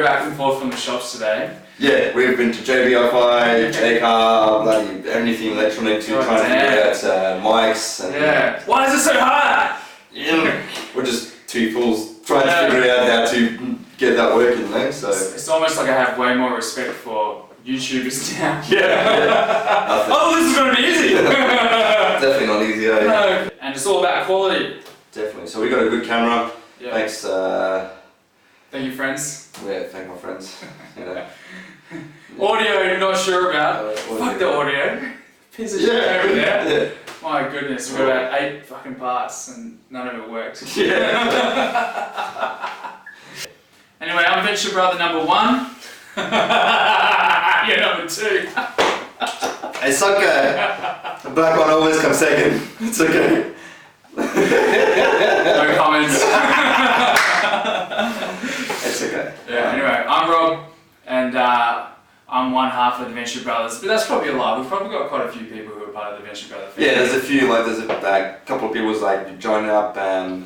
go back and forth from the shops today. Yeah, we've been to JBI, J-Car, bloody anything electronic to try and figure out mics. And Why is it so hard? We're just two fools trying to figure out how to get that working, though. So it's almost like I have way more respect for YouTubers now. Oh, this is gonna be easy. Definitely not easy, eh? No. And it's all about quality. Definitely. So we got a good camera. Yeah. Thanks. Thank you, friends. Yeah, thank my friends. You know. Audio, not sure about. Fuck the audio. Piece of shit over there. Yeah. My goodness, we've got about 8 fucking parts and none of it worked. Yeah. Anyway, I'm Venture Brother number 1. You're number 2. It's okay. The black one always comes second. It's okay. No comments. It's okay. Yeah, anyway, I'm Rob and I'm one half of the Venture Brothers, but that's probably a lie. We've probably got quite a few people who are part of the Venture Brother family. Yeah, there's a few, like there's a couple of people who's like joining up, a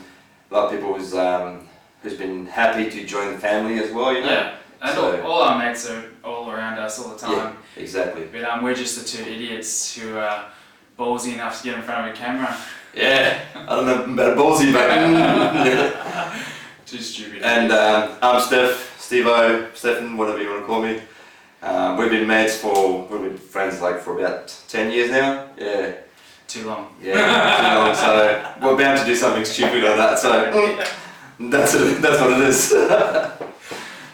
lot of people who's been happy to join the family as well, you know? Yeah, and so, all our mates are all around us all the time. Yeah, exactly. But we're just the 2 idiots who are ballsy enough to get in front of a camera. Yeah, I don't know about ballsy, but Too stupid. And I'm Steve-O, Stefan, whatever you want to call me. We've been friends like for about 10 years now. Yeah. Too long. Yeah, too long. So we're bound to do something stupid like that. So that's what it is.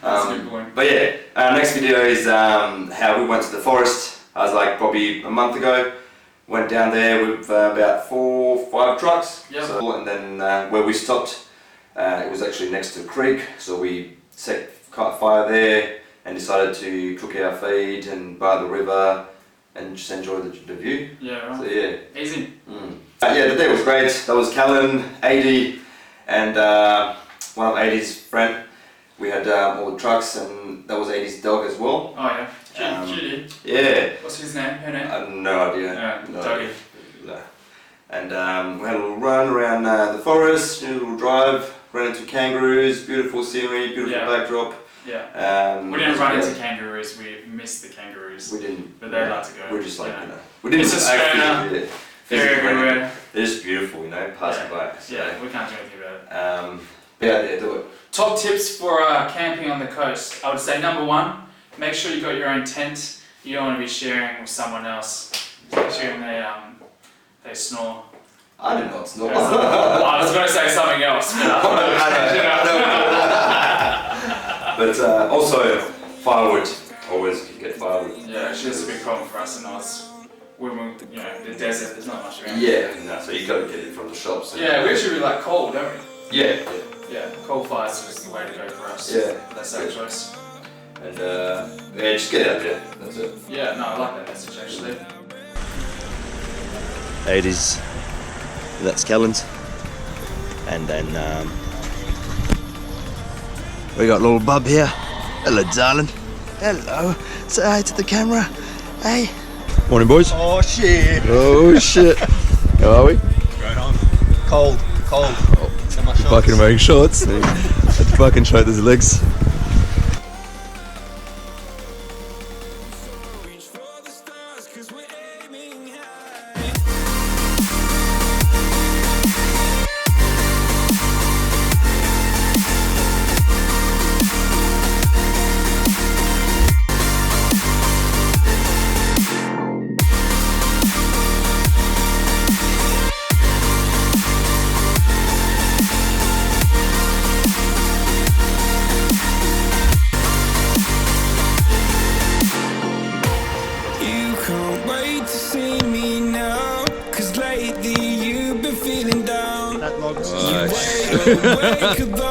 That's a good point. But yeah, our next video is how we went to the forest. I was like probably a month ago. Went down there with about 4 or 5 trucks. Yep. So, and then where we stopped, it was actually next to a creek. So we caught fire there and decided to cook our feed and by the river and just enjoy the view. Yeah, right. So yeah. Easy. Yeah, the day was great. That was Callan, 80, and one of 80's friend. We had all the trucks and that was 80's dog as well. Oh yeah. Cutie. Yeah. What's his name? Her name? I have no idea. No idea. No. And we had a little run around the forest, a little drive, ran into kangaroos, beautiful scenery, beautiful backdrop. Yeah. We didn't run into kangaroos, we missed the kangaroos. We didn't. But they'd like to go. We're just like, you know. We didn't it's a schooner. They're everywhere. They're just beautiful, you know, passing by. So. Yeah, we can't do anything about it. Yeah, do it. Top tips for camping on the coast. I would say number 1, make sure you got your own tent. You don't want to be sharing with someone else, especially when they snore. I did not snore. I was going to say something else, but also firewood. Always get firewood. Yeah, actually that's a big problem for us in Oz. When we, the desert, there's not much around. Yeah, no, so you got to get it from the shops. Yeah, we actually really like coal, don't we? Yeah. Yeah, coal fires is the way to go for us. Yeah. That's our choice. And yeah, just get out there. That's it. Yeah, no, I like that message actually. 80s. That's Callan's. And then we got little Bub here. Hello, darling. Hello. Say hi to the camera. Hey. Morning, boys. Oh shit. Oh shit. How are we? Right on. Cold. Fucking wearing shorts. Let's fucking show those legs.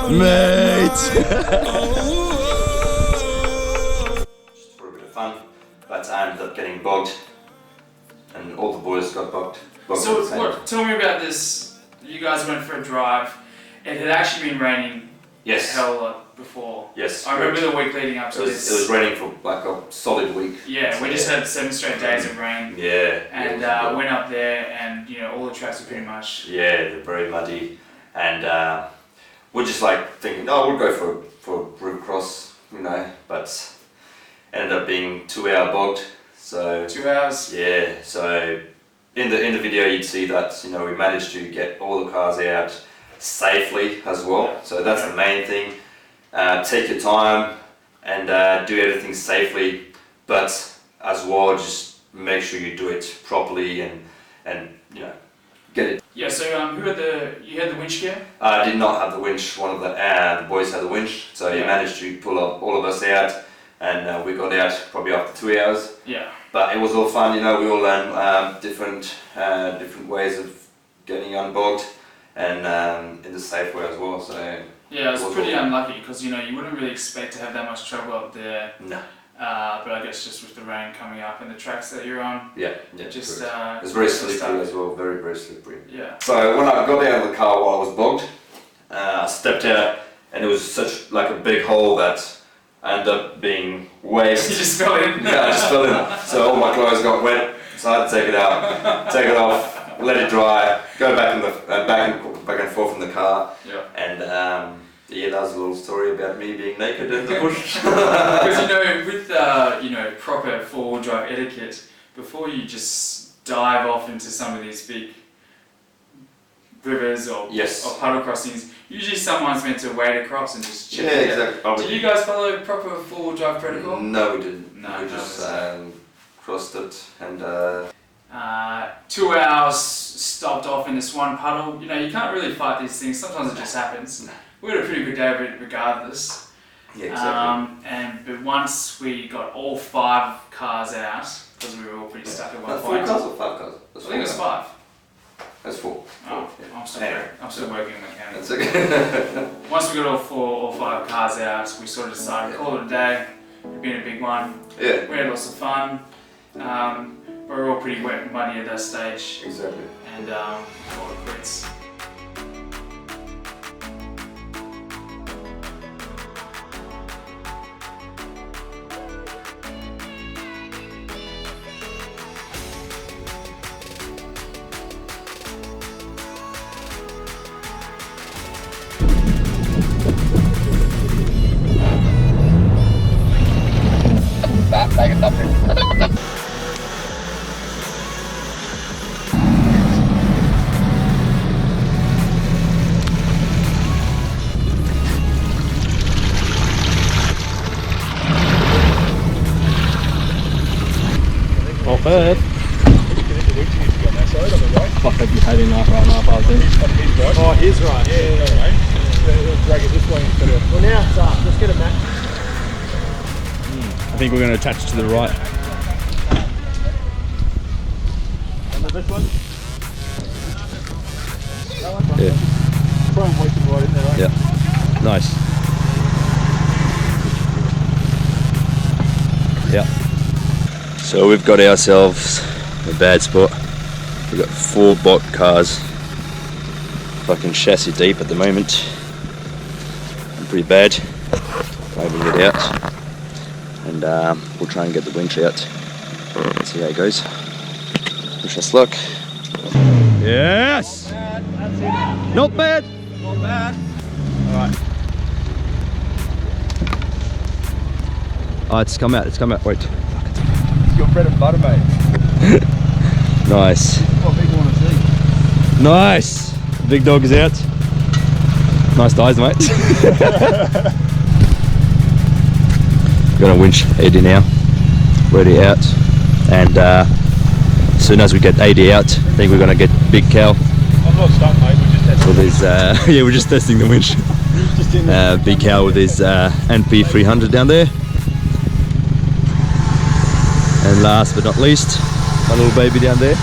Mate! Just for a bit of fun, but I ended up getting bogged, and all the boys got bogged. So tell me about this. You guys went for a drive. It had actually been raining hell a lot before. Yes. I remember the week leading up to this. It was raining for like a solid week. Yeah, we just had 7 straight days of rain. Yeah. And went up there, and all the tracks were pretty much. Yeah, they're very muddy, and we're just like thinking, oh, we'll go for a route cross you know, but ended up being 2-hour bogged. So 2 hours. yeah, so in the video you'd see that, you know, we managed to get all the cars out safely as well. So that's the main thing. Take your time and do everything safely, but as well just make sure you do it properly and you know, get it. Yeah. So you had the winch gear? I did not have the winch. One of the boys had the winch, so he managed to pull up all of us out, and we got out probably after 2 hours. Yeah. But it was all fun, you know. We all learned different ways of getting unbogged, and in the safe way as well. So yeah, it was pretty unlucky because you know you wouldn't really expect to have that much trouble up there. No. But I guess just with the rain coming up and the tracks that you're on. Yeah. Just it's very slippery as well. Very slippery. Yeah. So when I got out of the car while I was bogged, I stepped out, and it was such like a big hole that I ended up being waved. You just fell in. Yeah, I just fell in. So all my clothes got wet, so I had to take it out, take it off, let it dry, go back in the back and forth in the car. Yeah. And yeah, that was a little story about me being naked in the bush. Because you know, with you know, proper four-wheel drive etiquette, before you just dive off into some of these big rivers or puddle crossings, usually someone's meant to wade across and just check it out. Exactly. Did you guys follow proper four-wheel drive protocol? No, we didn't. No, we just crossed it and 2 hours stopped off in this one puddle. You know, you can't really fight these things. Sometimes it just happens. No. We had a pretty good day of it regardless. Yeah, exactly. But once we got all 5 cars out, because we were all pretty stuck at one No, 4 point. cars or 5 cars? I think it was 5. That's 4. Oh, Yeah. I'm still working on the counting. That's okay. Once we got all 5 cars out, we sort of decided to call it a day. It'd been a big one. Yeah. We had lots of fun. We were all pretty wet and muddy at that stage. Exactly. And called it quits. Not bad. Fuck, I'd be heading off right now, I think. Oh, he's right. Yeah. Drag it this way instead of. Well, now it's up. Let's get a match. I think we're going to attach to the right. Under this one? Yeah. Try and wait it right in there, right? Yeah. Nice. Yeah. So we've got ourselves a bad spot. We've got 4 bogged cars, fucking chassis deep at the moment. I'm pretty bad. Maybe get out, and we'll try and get the winch out. Let's see how it goes. Wish us luck. Yes. Not bad. Not bad. Alright. Oh, it's come out. It's come out. Wait. It's your bread and butter, mate. Nice. What big one to see? Nice. Big dog is out. Nice dives, mate. Got a winch 80 now. Ready out. And as soon as we get 80 out, I think we're gonna get Big Cow. I'm not stuck, mate. We're just testing. With his, yeah, we're just testing the winch. Big Cow with his NP 300 down there. And last but not least, my little baby down there.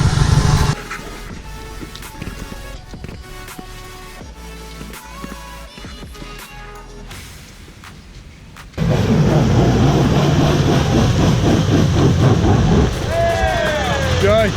Go.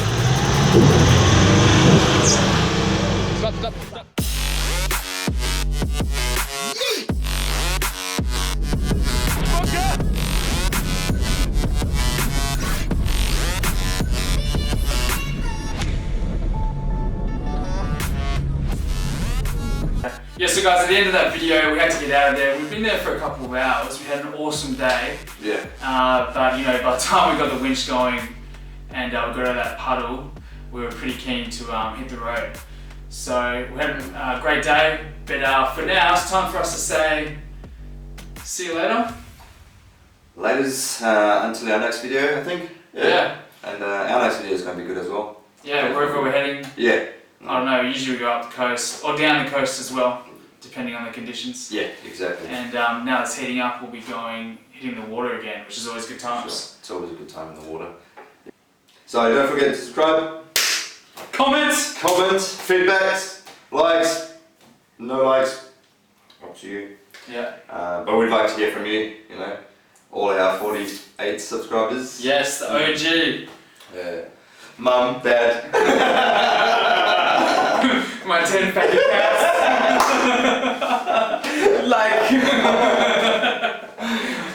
so guys, at the end of that video, we had to get out of there. We've been there for a couple of hours. We had an awesome day. Yeah. But you know, by the time we got the winch going and we got out of that puddle, we were pretty keen to hit the road. So we had a great day, but for now, it's time for us to say, see you later. Laters until our next video, I think. Yeah. And our next video is going to be good as well. Yeah, wherever we're heading. Yeah. I don't know, usually we go up the coast, or down the coast as well, depending on the conditions. Yeah, exactly. And now it's heating up, we'll be hitting the water again, which is always good times. Sure. It's always a good time in the water. So don't forget to subscribe. Comments, feedbacks, likes, no likes, up to you. Yeah. But we'd like to hear from you, you know, all our 48 subscribers. Yes, the OG. Yeah. Mum, Dad. My 10 fat cats. Like.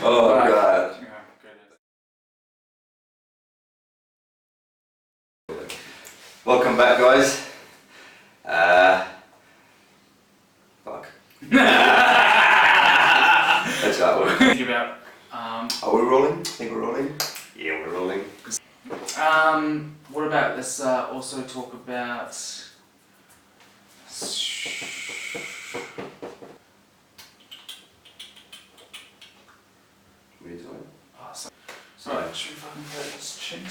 Oh God. Welcome back, guys. Fuck. That's how it works. Think about. Are we rolling? Think we're rolling? Yeah, we're rolling. What about, let's also talk about. What are you doing? Oh, sorry, should we fucking play this tune?